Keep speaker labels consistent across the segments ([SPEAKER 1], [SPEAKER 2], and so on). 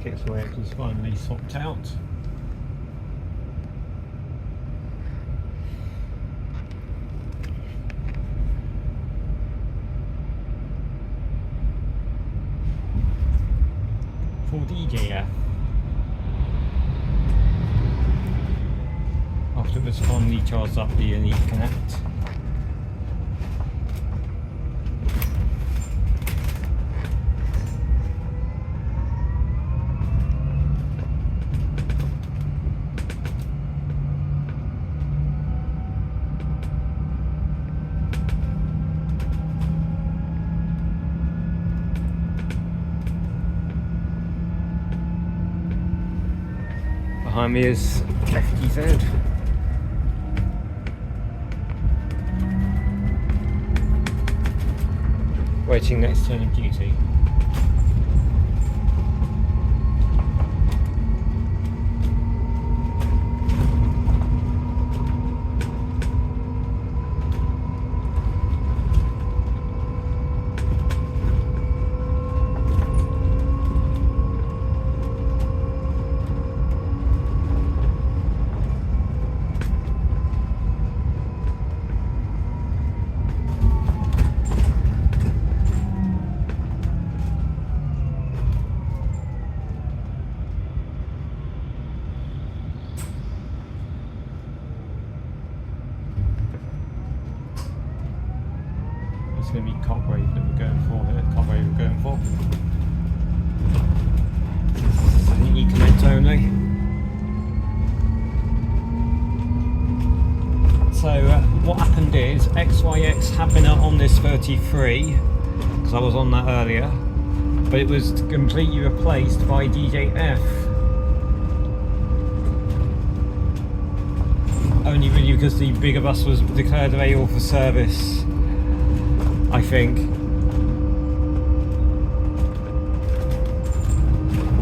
[SPEAKER 1] brackets where it was finally swapped out. For DJF. After it was finally charged up the ECOnnect. Behind me is FTZ. Waiting next turn of duty. It's going to be Cockwave that we're going for here. Cockwave we're going for. This is an ECOnnect only. So what happened is XYX had been on this 33 because I was on that earlier, but it was completely replaced by DJF. Only really because the bigger bus was declared available for service, I think.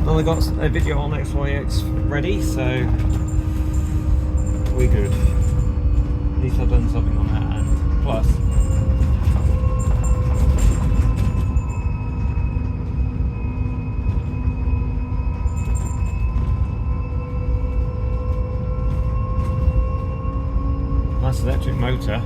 [SPEAKER 1] Well, I got a video on XYX ready, so we're good. At least I've done something on that end. Plus, nice electric motor.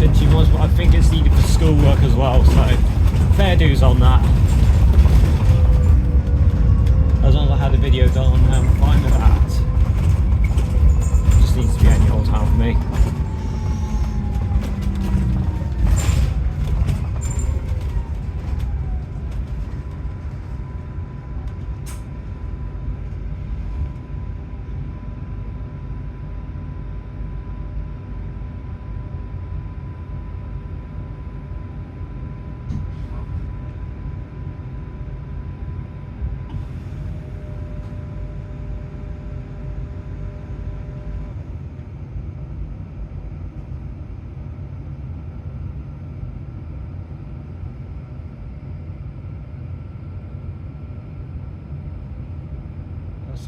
[SPEAKER 1] spend too much, but I think it's needed for schoolwork as well, so fair dues on that. As long as I had the video done, I'm fine with that. Just needs to be any old time for me.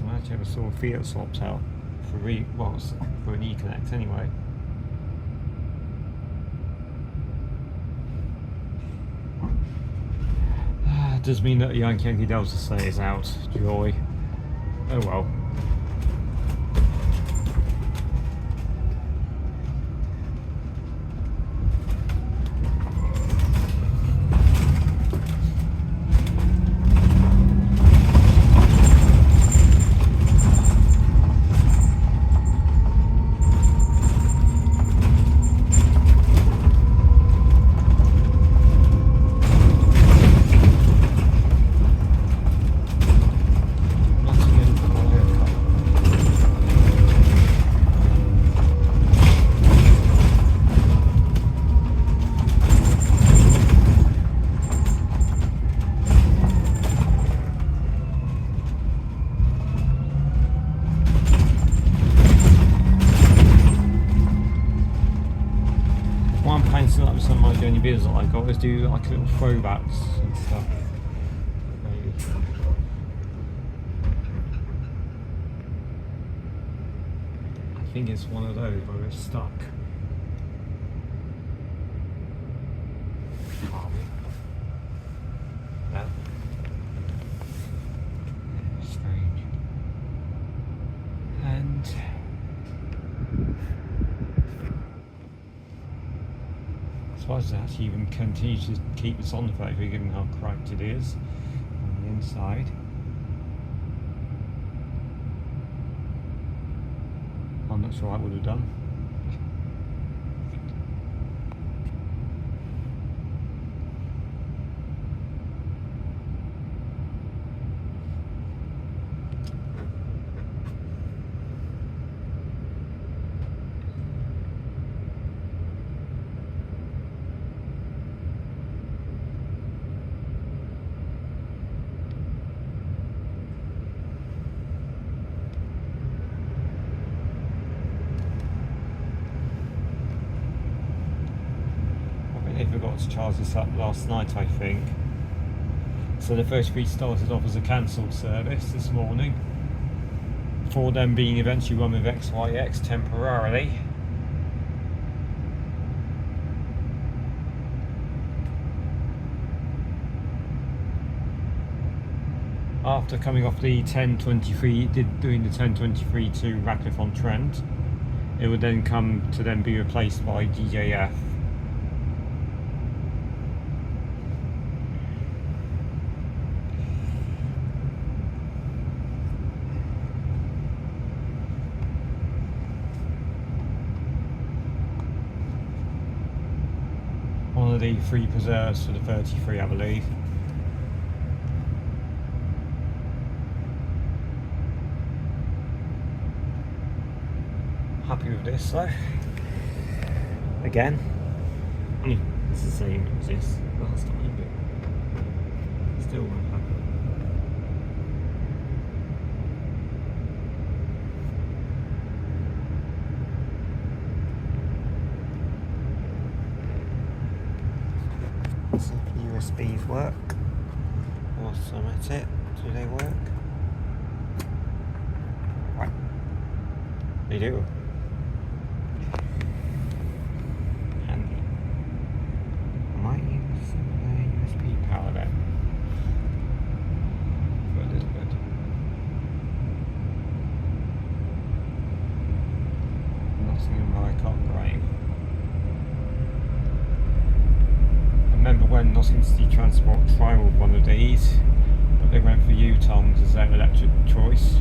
[SPEAKER 1] I actually ever saw Fiat swapped out for for an ECOnnect anyway. Does mean that Yankee Delta stays out. Joy. Oh well. Some of my journey videos that I always do like little throwbacks and stuff. Maybe. I think it's one of those where we're stuck. Are we? No. Strange. And as far as it actually even continues to keep this on the factory, given how cracked it is on the inside. I'm not sure I would have done. They forgot to charge this up last night, I think. So the first three started off as a cancelled service this morning, before them being eventually run with XYX temporarily. After coming off the 1023, doing the 1023 to Radcliffe on Trent, it would then come to then be replaced by DJF. One of the three preserves for the 33, I believe. Happy with this though. Again, it's the same as this last time, but still unhappy. See if the USBs work. Whilst I'm at it, do they work? Right, they do. Handy. I might use some of the USB power then for a little bit. Nothing in my cock brain. when Nottingham City Transport trialled one of these, but they went for U-tongs as their electric choice.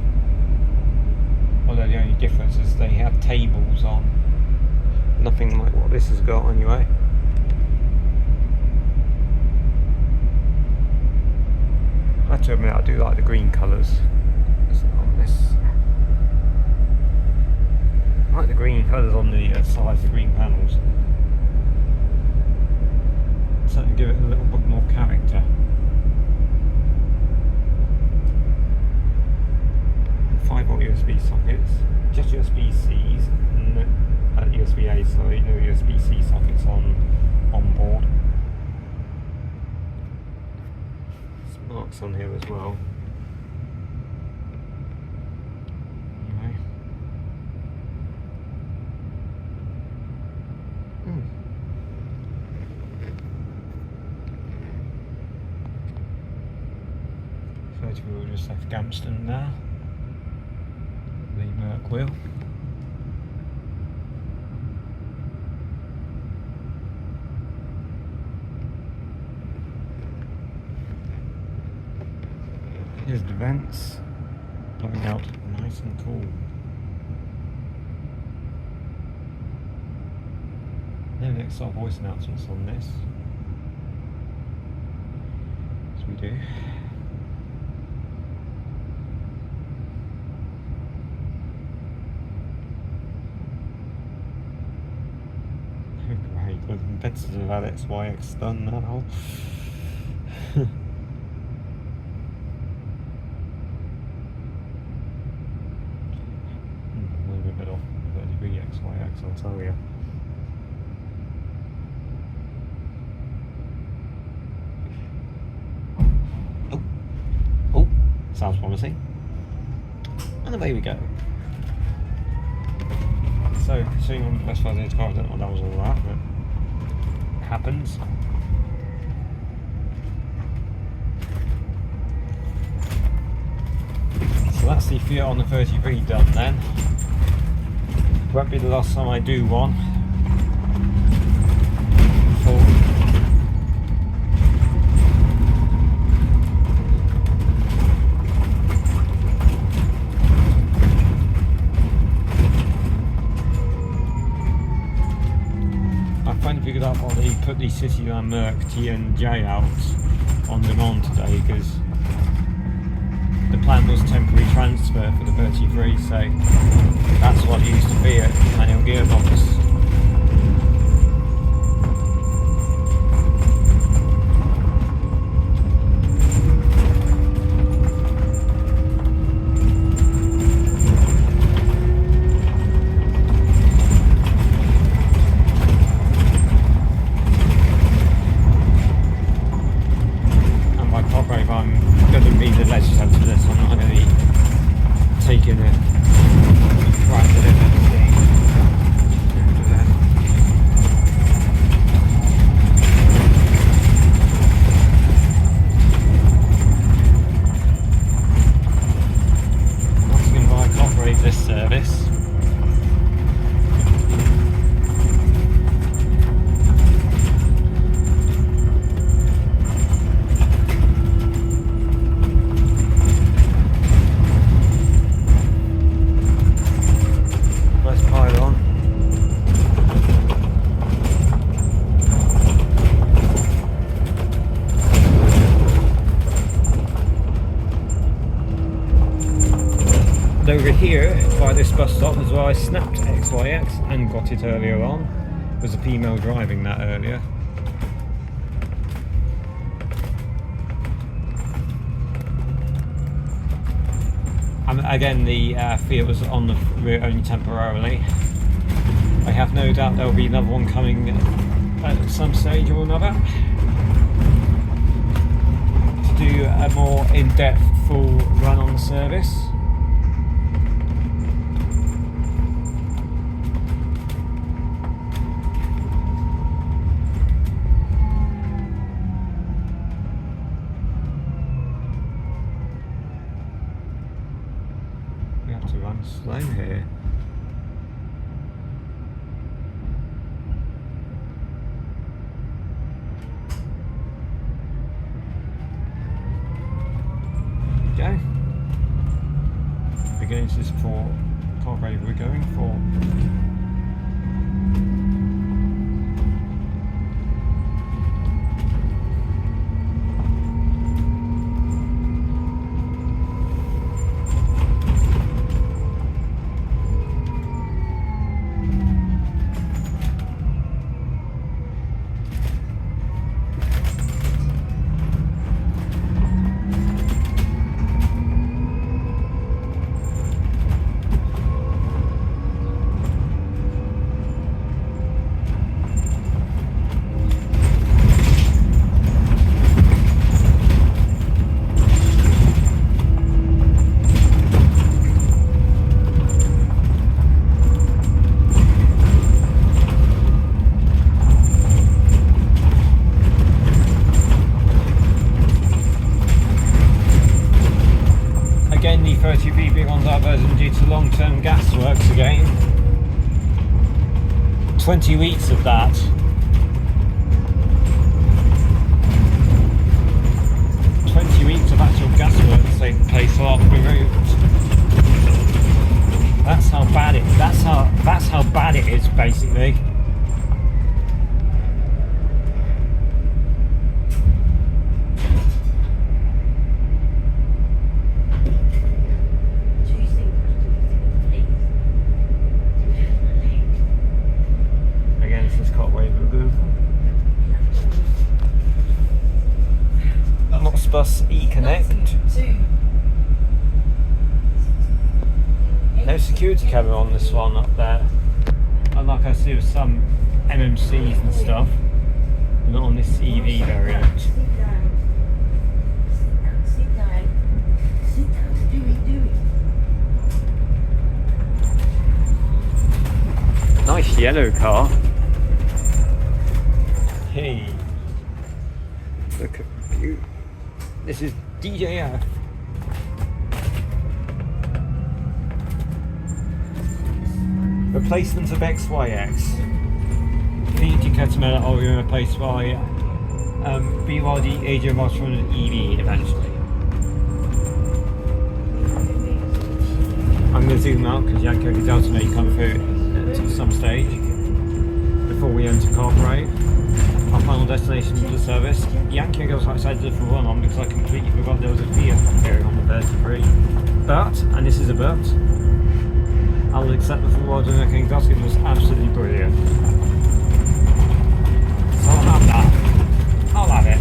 [SPEAKER 1] Although the only difference is they have tables on. Nothing like what this has got anyway. I have to admit, I do like the green colours on this. I like the green colours on the sides, the green panels. Certainly give it a little bit more character. 5-volt USB sockets, just USB-Cs, USB-A, sorry, no USB-C sockets on board. Some marks on here as well. Anyway. So we'll just left Gamston now. The Merc wheel. Here's the vents, blowing out nice and cool. No next our voice announcements on this, as we do. Great, the competitors have had XYX done now. XYX, I'll tell you. Oh, sounds promising. And away we go. So, seeing on the best side of the car, I don't know what that was all about, but it happens. So that's the Fiat on the 33 done then. Won't be the last time I do one. I finally figured out why they put the Cityland Merc TNJ out on demand today, because the plan was temporary transfer for the 33, so that's what it used to be, a manual gearbox. And by proper, if I'm going to be the legislator for this, I'm not going to be taking it right to the Nottingham Bike operates this service. Over here by this bus stop as well, I snapped XYX and got it earlier on. There was a female driving that earlier. And again, the Fiat was on the rear only temporarily. I have no doubt there'll be another one coming at some stage or another to do a more in-depth full run on the service. To run slow here. get into this for carburetor we're going for. Again, the 30V being on diversion due to long-term gas works again. 20 weeks of that. Of actual gas works taking place off the route. That's how bad it. That's how bad it is, basically. Again, it's just caught wave of Google. Nottbus ECOnnect. No security camera on this one up there. Unlike I see with some MMCs and stuff, but not on this EV variant. Nice yellow car. Hey, look at you. This is DJF. Replacement of XYX. Infinity Catamela are replaced by BYD AJ Rotron EV eventually. I'm going to zoom out because Yankee Delta may come through at some stage before we enter Cartwright. Our final destination for the service. Yankee goes outside the different run on because I completely forgot there was a Fiat appearing on the 33. But, and this is a but, I will accept the full ride and I think that's it was absolutely brilliant. So I'll have that. I'll have it.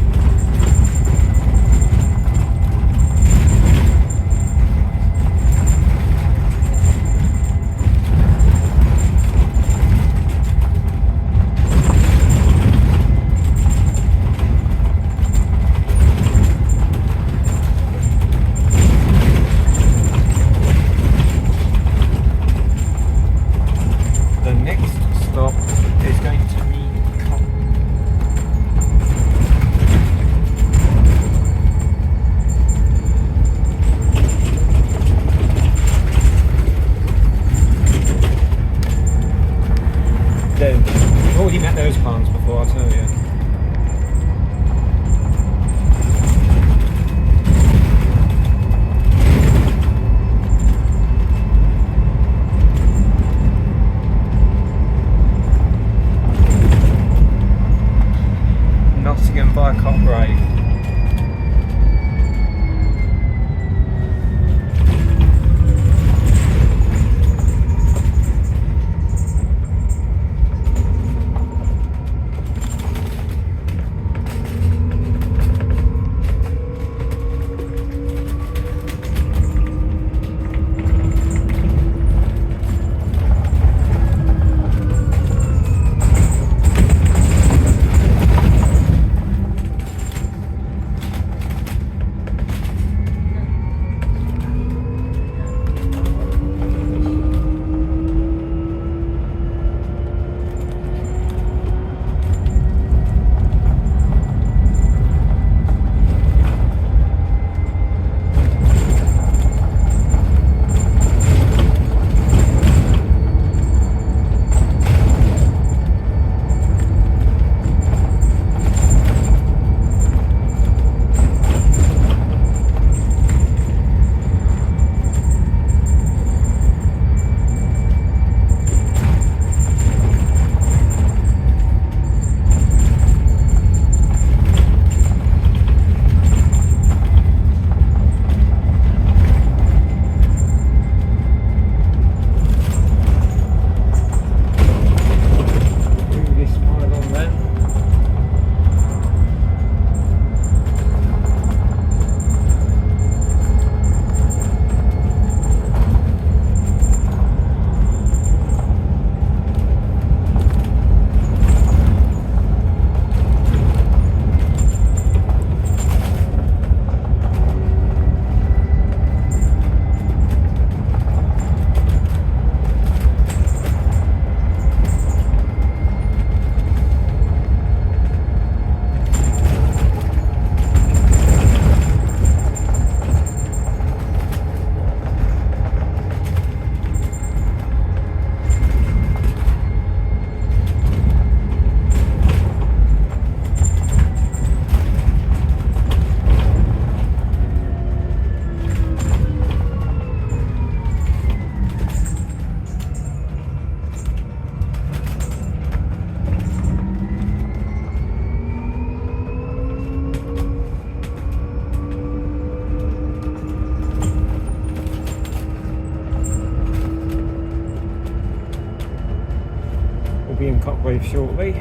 [SPEAKER 1] be in Cockwave shortly.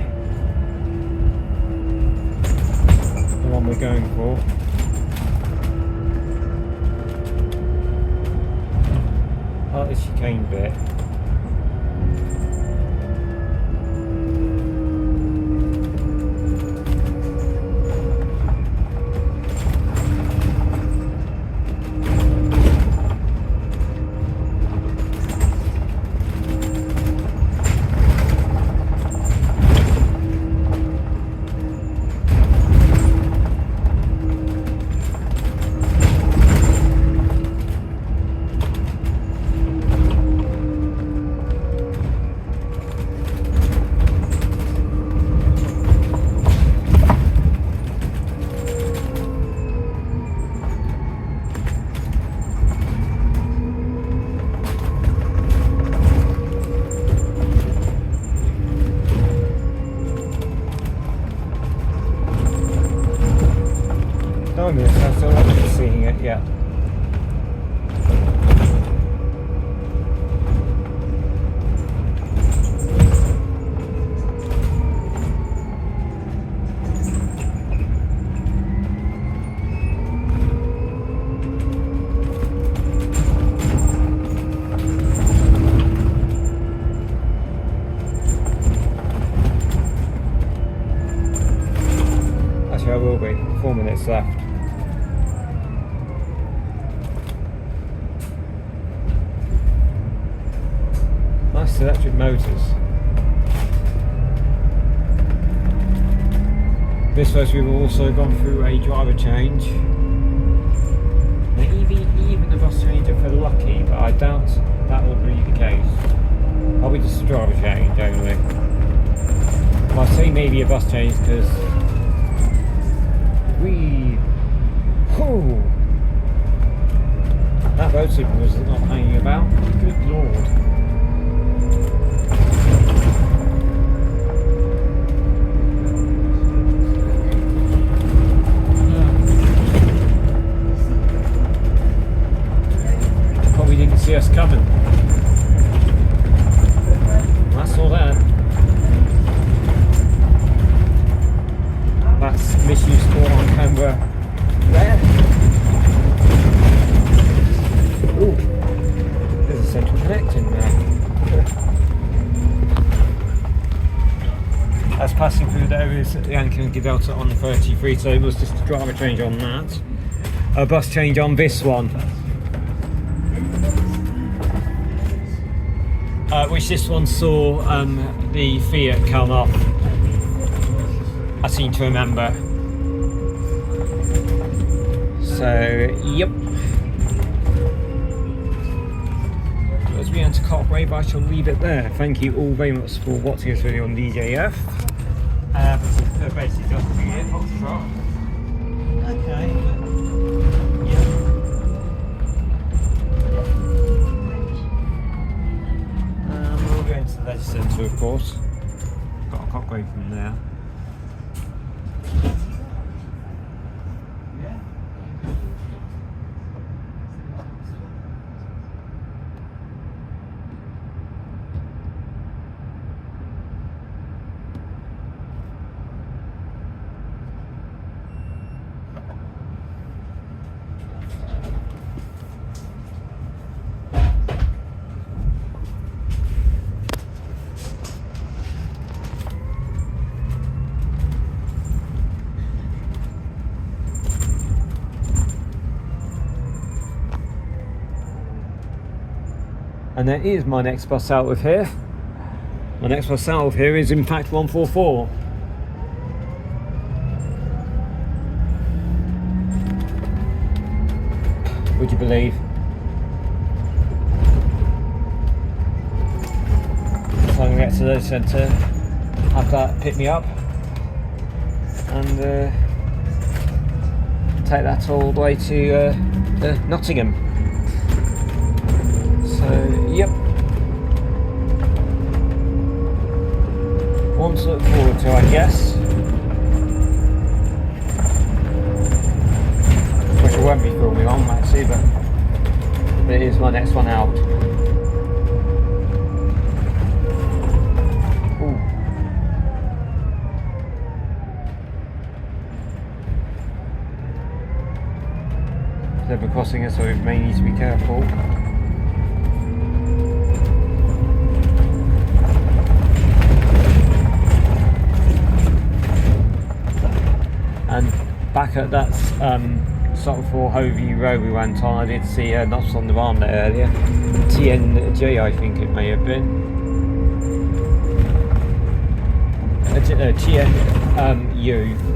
[SPEAKER 1] The one we're going for. I like the chicane bit. I'm still not seeing it yet. Actually, I will be. 4 minutes left. Nice electric motors. This first we've also gone through a driver change. Maybe even a bus change if we're lucky, but I doubt that will be the case. Probably just a driver change only. Well, I say maybe a bus change because that road signal was not hanging about. Good lord. Probably didn't see us coming. I saw that. That's misuse caught on camera there. Ooh, there's a central connect in there. As passing through there is the Yankee Delta on the 33, so it was just a driver change on that. A bus change on this one. Which this one saw the Fiat come off. I seem to remember. So, yep. As we enter Cockwave, I shall leave it there. Thank you all very much for watching this video on DJF. Basically just doing it, Foxtrot. Okay. Yep. We'll go into the leisure centre, of course. Got a Cockwave from there. And there is my next bus out of here. My next bus out of here is in fact 144. Would you believe? So I'm going to get to the centre, have that pick me up, and take that all the way to Nottingham. So, yep. One to look forward to, I guess. Which I won't be filming on, actually, but it is my next one out. Ooh. crossing it, so we may need to be careful. And back at that sort for Hoe View Road we went on, I did see a Nottbus on the arm there earlier. TNJ, I think it may have been. TNU,